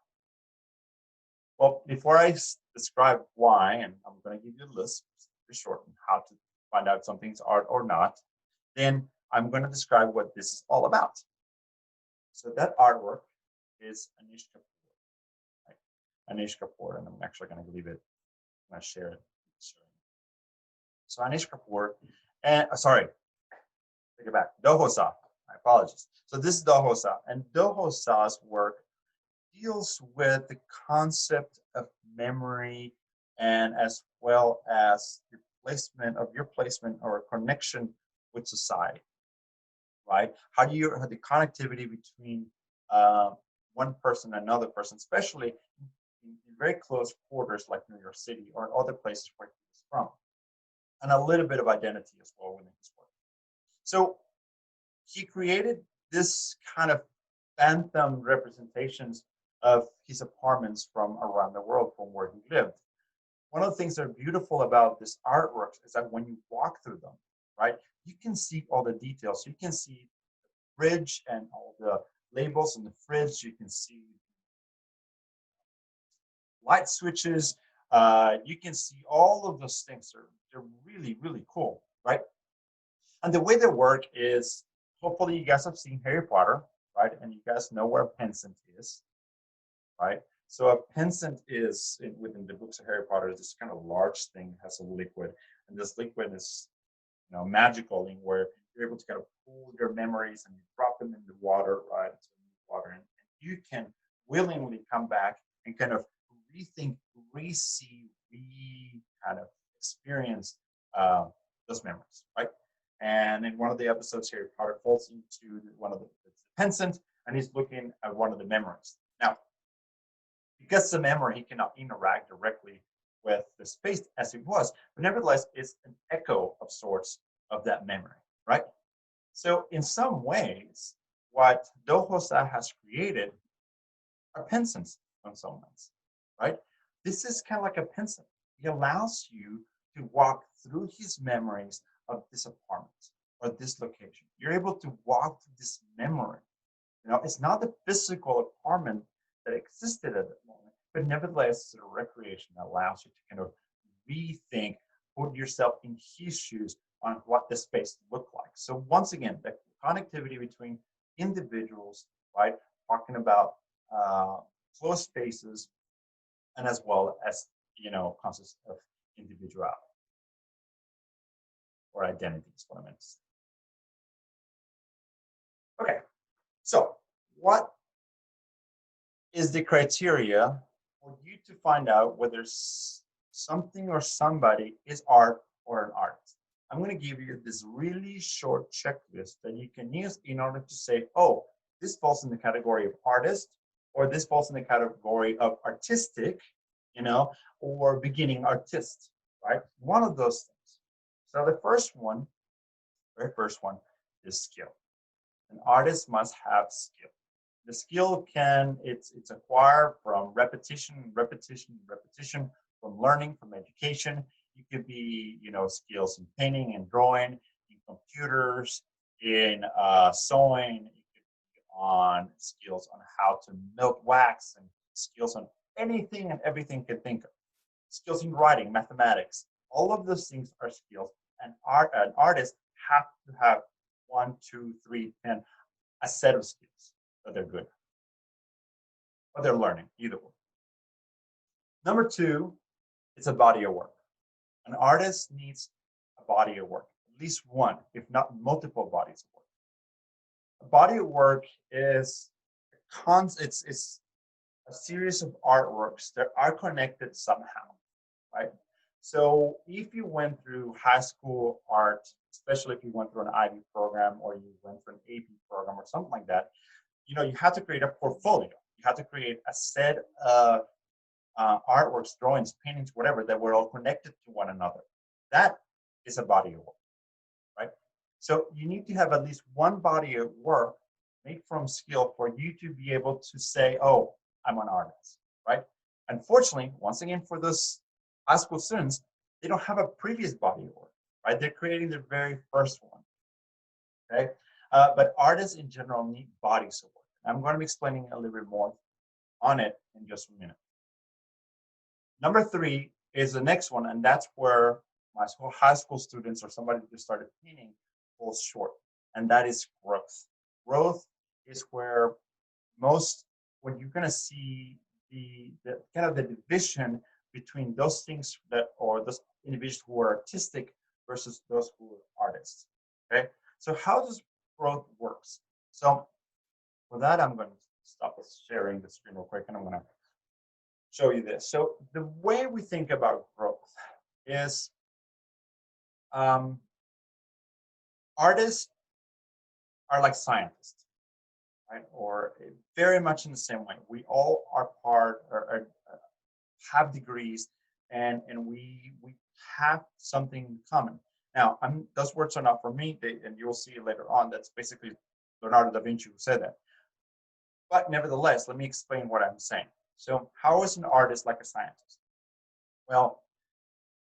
Well, before I describe why, and I'm going to give you a list, pretty short, on how to find out something's art or not, then I'm going to describe what this is all about. So that artwork is Anish Kapoor, right? Anish Kapoor, and I'm actually going to leave it. I'm going to share it. So Anish Kapoor, and sorry, take it back. Do Ho Sa. My apologies. So this is Do Ho Sa, and Do Ho Sa's work deals with the concept of memory and as well as the placement of your placement or connection with society, right? How do you have the connectivity between one person and another person, especially in very close quarters like New York City or other places where he's from, and a little bit of identity as well within his work. So he created this kind of phantom representations of his apartments from around the world from where he lived. One of the things that are beautiful about this artwork is that when you walk through them, right, you can see all the details. You can see the fridge and all the labels in the fridge. You can see light switches. You can see all of those things. They're really, really cool, right? And the way they work is, hopefully you guys have seen Harry Potter, right? And you guys know where a pencil is, right? So a pencil is within the books of Harry Potter is this kind of large thing, has a liquid, and this liquid is, magical in where you're able to kind of pull your memories and you drop them in the water, right? Into the water, and you can willingly come back and kind of rethink, re-see, kind of experience those memories, right? And in one of the episodes, Harry Potter falls into one of the Pensant, and he's looking at one of the memories. Now, because the memory, he cannot interact directly with the space as it was, but nevertheless, it's an echo of sorts of that memory, right? So in some ways, what Do Ho Sa has created are Pensants on some ways, right? This is kind of like a pencil. He allows you to walk through his memories of this apartment or this location. You're able to walk through this memory. It's not the physical apartment that existed at that moment, but nevertheless, it's a recreation that allows you to kind of rethink, put yourself in his shoes on what the space looked like. So once again, the connectivity between individuals, right? Talking about closed spaces, and as well as, concepts of individuality or identity is what I meant to say. Okay, so what is the criteria for you to find out whether something or somebody is art or an artist? I'm going to give you this really short checklist that you can use in order to say, oh, this falls in the category of artist, or this falls in the category of artistic, or beginning artist, right? One of those things. So the very first one is skill. An artist must have skill. The skill it's acquired from repetition, from learning, from education. It could be, skills in painting and drawing, in computers, in sewing. It could be on skills on how to melt wax, and skills on anything and everything you can think of. Skills in writing, mathematics. All of those things are skills, and an artist have to have 1, 2, 3, 10, a set of skills that they're good at, or they're learning, either way. Number 2, it's a body of work. An artist needs a body of work, at least one, if not multiple bodies of work. A body of work is it's a series of artworks that are connected somehow, right? So if you went through high school art, especially if you went through an IB program or you went through an AP program or something like that, you have to create a portfolio. You have to create a set of artworks, drawings, paintings, whatever, that were all connected to one another. That is a body of work, right? So you need to have at least one body of work made from skill for you to be able to say, oh, I'm an artist, right? Unfortunately, once again, for those high school students, they don't have a previous body of work, right? They're creating their very first one, okay? But artists in general need bodies of work. I'm going to be explaining a little bit more on it in just a minute. Number 3 is the next one, and that's where my high school students or somebody who just started painting falls short, and that is growth. Growth is where when you're going to see the kind of the division between those things or those individuals who are artistic versus those who are artists. Okay, so how does growth works? So for that, I'm going to stop sharing the screen real quick, and I'm going to show you this. So the way we think about growth is artists are like scientists, right? Or very much in the same way. We all are part or have degrees, and we have something in common. Now, those words are not for me, and you'll see later on. That's basically Leonardo da Vinci who said that. But nevertheless, let me explain what I'm saying. So, how is an artist like a scientist? Well,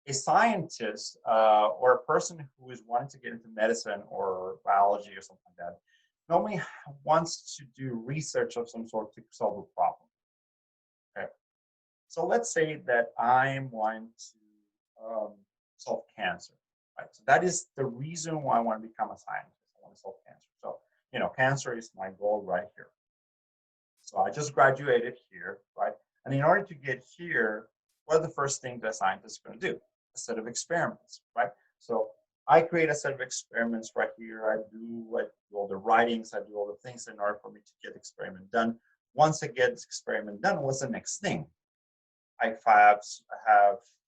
a scientist or a person who is wanting to get into medicine or biology or something like that normally wants to do research of some sort to solve a problem. Okay. So let's say that I'm wanting to solve cancer, right? So that is the reason why I want to become a scientist. I want to solve cancer. So, cancer is my goal right here. So I just graduated here, right? And in order to get here, what are the first things that a scientist is going to do? A set of experiments, right? So I create a set of experiments right here. I do all the writings, I do all the things in order for me to get the experiment done. Once I get this experiment done, what's the next thing? I have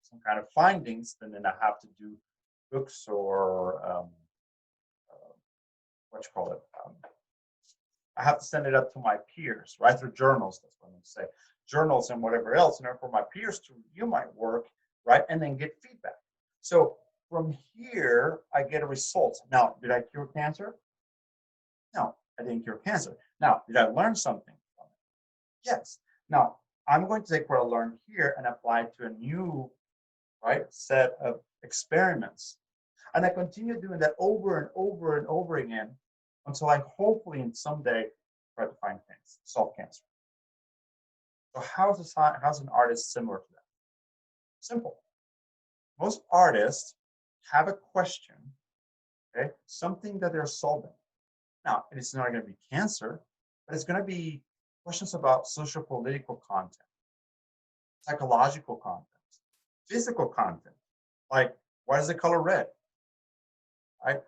some kind of findings, and then I have to do books or what you call it. I have to send it up to my peers, right? Through journals, that's what I'm going to say. Journals and whatever else, in order for my peers to review my work, right? And then get feedback. So from here, I get a result. Now, did I cure cancer? No, I didn't cure cancer. Now, did I learn something from it? Yes. Now, I'm going to take what I learned here and apply it to a new, right, set of experiments. And I continue doing that over and over and over again until I hopefully in someday try to find things, solve cancer. So how's an artist similar to that? Simple. Most artists have a question, okay, something that they're solving. Now, it's not going to be cancer, but it's going to be questions about social political content, psychological content, physical content, like why is the color red, right?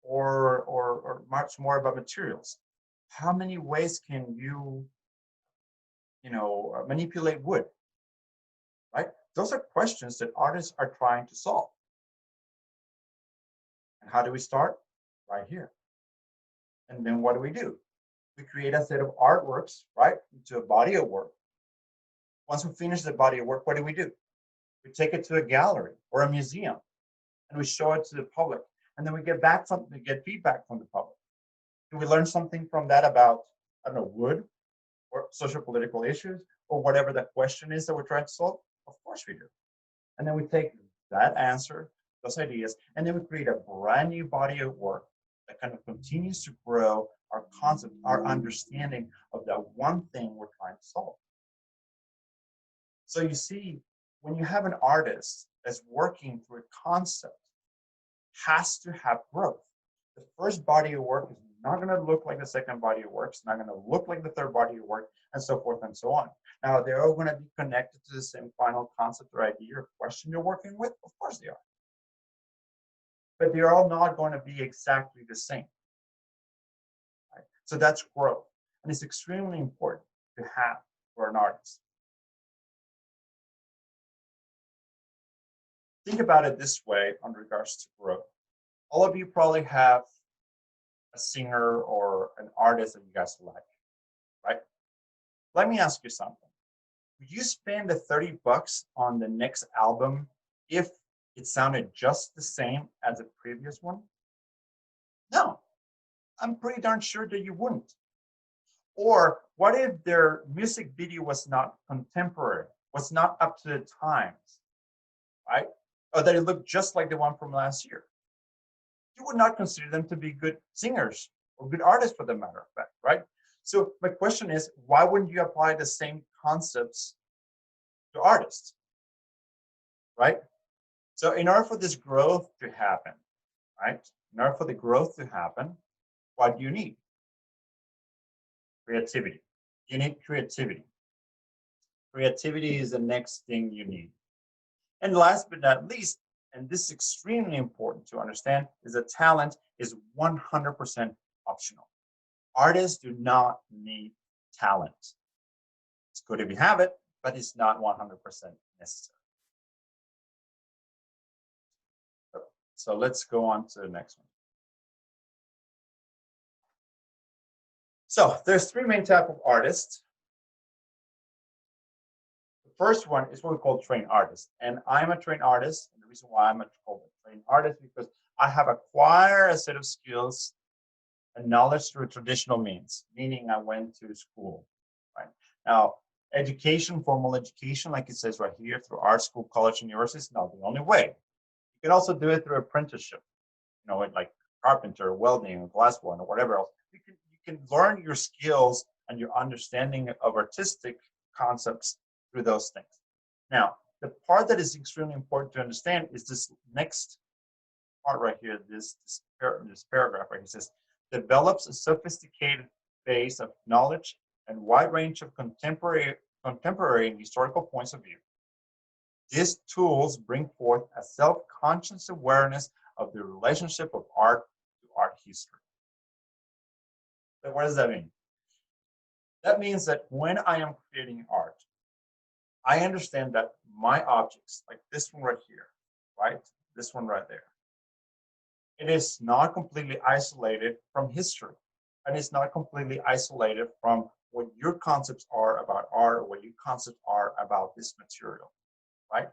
Or much more about materials. How many ways can manipulate wood, right? Those are questions that artists are trying to solve. And how do we start? Right here. And then what do? We create a set of artworks, right, into a body of work. Once we finish the body of work, what do? We take it to a gallery or a museum, and we show it to the public. And then we get feedback from the public. Do we learn something from that about, I don't know, wood or social political issues or whatever the question is that we're trying to solve? Of course we do. And then we take that answer, those ideas, and then we create a brand new body of work that kind of continues to grow our concept, our understanding of that one thing we're trying to solve. So you see, when you have an artist that's working through a concept, has to have growth. The first body of work is not going to look like the second body of work. It's not going to look like the third body of work, and so forth and so on. Now, they're all going to be connected to the same final concept or idea or question you're working with. Of course they are. But they're all not going to be exactly the same. Right? So that's growth. And it's extremely important to have for an artist. Think about it this way on regards to growth. All of you probably have a singer or an artist that you guys like, right? Let me ask you something. Would you spend the $30 on the next album if it sounded just the same as the previous one? No, I'm pretty darn sure that you wouldn't. Or what if their music video was not contemporary, was not up to the times, right? Or that it looked just like the one from last year? You would not consider them to be good singers or good artists for the matter of fact, right? So my question is, why wouldn't you apply the same concepts to artists, right? So in order for this growth to happen, right? In order for the growth to happen, what do you need? Creativity. You need creativity. Creativity is the next thing you need. And last but not least, and this is extremely important to understand, is that talent is 100% optional. Artists do not need talent. It's good if you have it, but it's not 100% necessary. So let's go on to the next one. So there's three main types of artists. The first one is what we call trained artists. And I'm a trained artist. And the reason why I'm called a trained artist is because I have acquired a set of skills and knowledge through traditional means, meaning I went to school. Right? Now, education, formal education, like it says right here, through art school, college, university, is not the only way. You can also do it through apprenticeship, like carpenter, welding, glassblowing, or whatever else. You can learn your skills and your understanding of artistic concepts through those things. Now, the part that is extremely important to understand is this next part right here, this paragraph right here. It says, develops a sophisticated base of knowledge and wide range of contemporary and historical points of view. These tools bring forth a self-conscious awareness of the relationship of art to art history. So what does that mean? That means that when I am creating art, I understand that my objects, like this one right here, right? This one right there, it is not completely isolated from history. And it's not completely isolated from what your concepts are about art or what your concepts are about this material, right?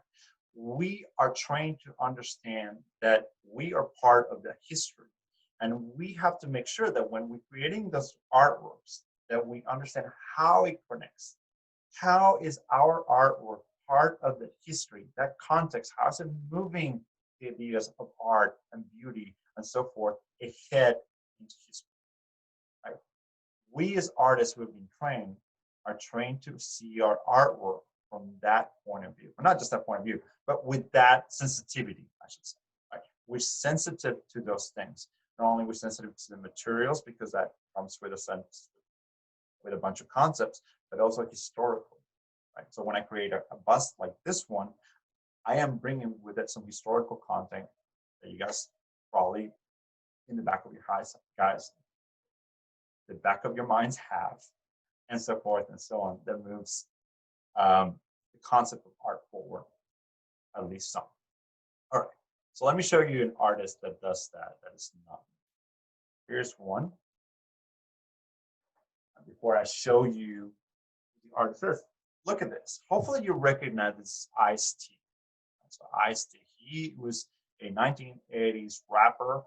We are trained to understand that we are part of the history. And we have to make sure that when we're creating those artworks, that we understand how it connects. How is our artwork part of the history, that context? How is it moving the ideas of art and beauty and so forth ahead into history? Right? We as artists who have been trained are trained to see our artwork from that point of view. Well, not just that point of view, but with that sensitivity, I should say. Right? We're sensitive to those things. Not only we're sensitive to the materials, because that comes with a sense with a bunch of concepts, but also historically, right? So when I create a bust like this one, I am bringing with it some historical content that you guys probably in the back of your guys, the back of your minds have, and so forth and so on, that moves the concept of art forward, at least some. All right, so let me show you an artist that does that. That is not. Here's one. Before I show you the artist is, look at this. Hopefully you recognize this Ice-T. So Ice-T, he was a 1980s rapper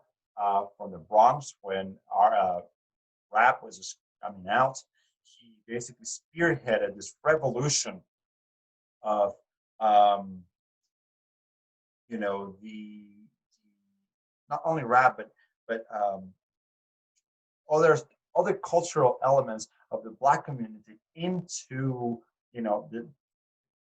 from the Bronx when our rap was just coming out. He basically spearheaded this revolution of, you know, the not only rap but other cultural elements of the Black community into, you know, the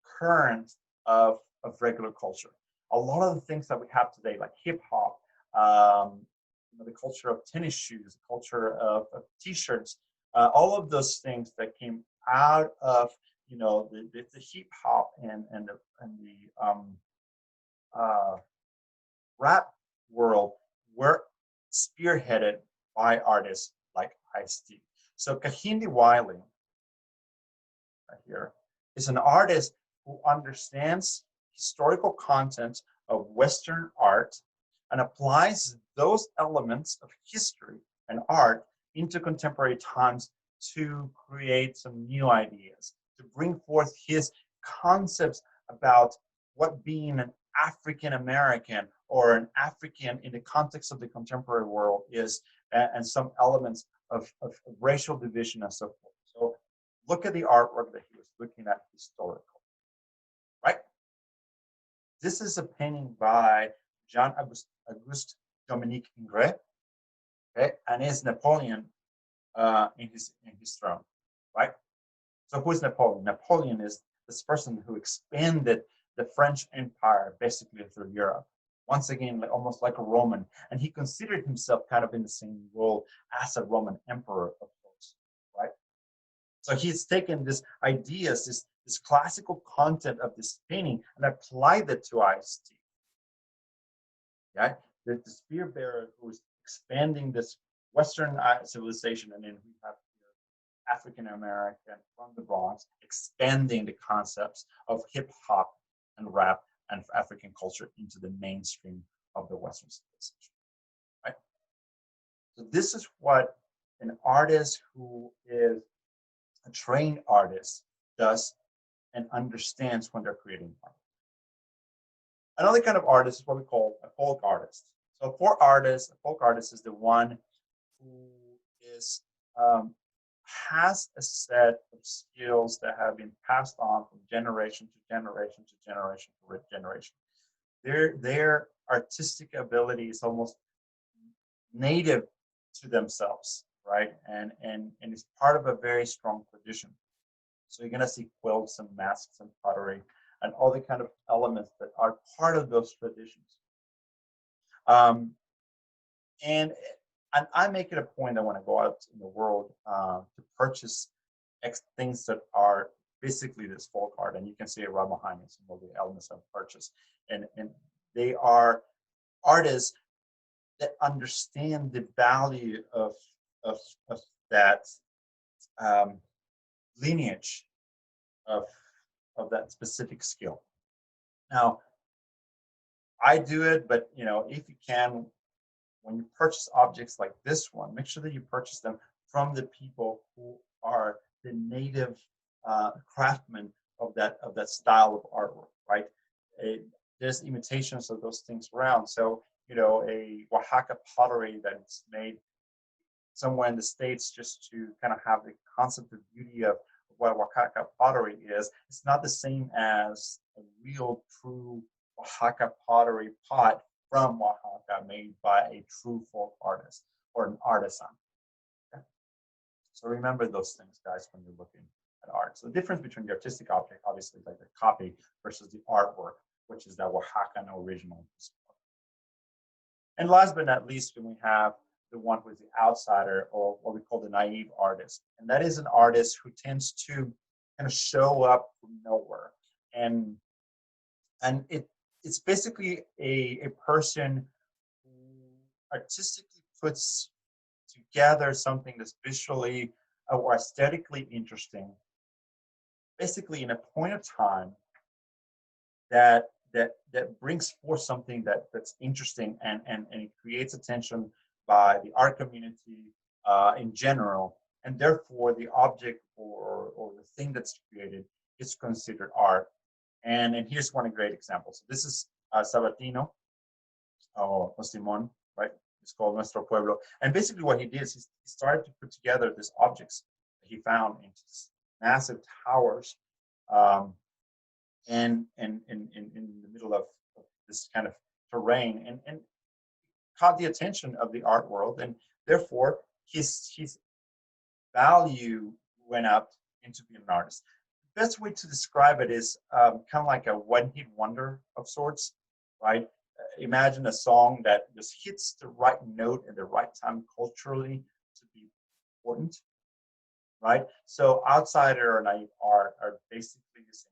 current of regular culture. A lot of the things that we have today, like hip hop, you know, the culture of tennis shoes, the culture of t-shirts, all of those things that came out of, you know, the hip hop and the rap world were spearheaded by artists like Ice-T. So Kehinde Wiley, right here, is an artist who understands historical content of Western art and applies those elements of history and art into contemporary times to create some new ideas, to bring forth his concepts about what being an African American or an African in the context of the contemporary world is, and some elements of racial division and so forth. So look at the artwork that he was looking at historical, right? This is a painting by Jean-Auguste Dominique Ingres, okay, and is Napoleon in his throne, right? So who is Napoleon? Napoleon is this person who expanded the French Empire basically through Europe. Once again, almost like a Roman, and he considered himself kind of in the same role as a Roman emperor, of course, right? So he's taken this ideas, this classical content of this painting, and applied it to Ice-T. Yeah, the spear bearer who is expanding this Western civilization, and then we have African American from the Bronx expanding the concepts of hip hop and rap and African culture into the mainstream of the Western civilization. Right. So this is what an artist who is a trained artist does and understands when they're creating art. Another kind of artist is what we call a folk artist. So a folk artist is the one who is has a set of skills that have been passed on from generation to generation to generation to generation. Their artistic ability is almost native to themselves, right? And it's part of a very strong tradition. So you're gonna see quilts and masks and pottery and all the kind of elements that are part of those traditions. And I make it a point that when I go out in the world to purchase things that are basically this folk art, and you can see it right behind me, some of the elements I've purchased, and they are artists that understand the value of that lineage of that specific skill. Now, I do it, but you know, if you can, when you purchase objects like this one, make sure that you purchase them from the people who are the native craftsmen of that style of artwork, right? There's imitations of those things around. So, you know, a Oaxaca pottery that's made somewhere in the States just to kind of have the concept of beauty of what Oaxaca pottery is, it's not the same as a real, true Oaxaca pottery pot from Oaxaca made by a true folk artist or an artisan. Okay? So remember those things, guys, when you're looking at art. So the difference between the artistic object, obviously, like the copy, versus the artwork, which is that Oaxacan original. And last but not least, when we have the one who is the outsider, or what we call the naive artist. And that is an artist who tends to kind of show up from nowhere. And it's basically a person who artistically puts together something that's visually or aesthetically interesting, basically in a point of time that brings forth something that's interesting, and it creates attention by the art community in general, and therefore the object or the thing that's created is considered art. And here's one great example. So this is Sabatino or Simon, right? It's called Nuestro Pueblo. And basically what he did is he started to put together these objects that he found into these massive towers, um, and in the middle of this kind of terrain, and caught the attention of the art world, and therefore his value went up into being an artist. The best way to describe it is kind of like a one-hit wonder of sorts, right? Imagine a song that just hits the right note at the right time culturally to be important, right? So outsider and naive art are basically the same,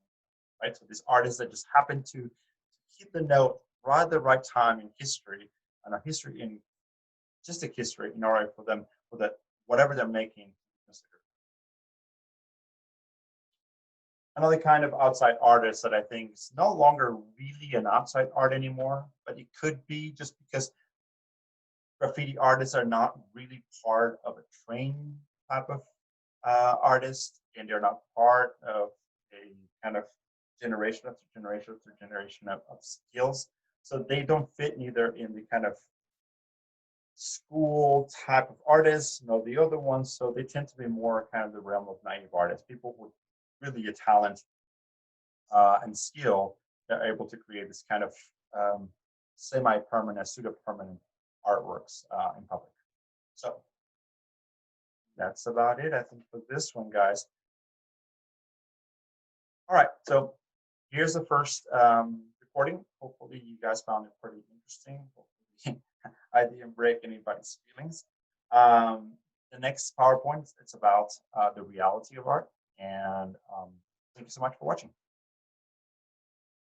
right? So these artists that just happen to hit the note right at the right time in history, and a history in just a history, in order for them, for that whatever they're making. Another kind of outside artist that I think is no longer really an outside art anymore, but it could be, just because graffiti artists are not really part of a trained type of artist, and they're not part of a kind of generation after generation after generation of skills. So they don't fit neither in the kind of school type of artists, nor the other ones. So they tend to be more kind of the realm of naive artists, people with really a talent and skill that are able to create this kind of semi-permanent, pseudo-permanent artworks in public. So that's about it, I think, for this one, guys. All right, so here's the first recording. Hopefully you guys found it pretty interesting. Hopefully I didn't break anybody's feelings. The next PowerPoint, it's about the reality of art. And thank you so much for watching.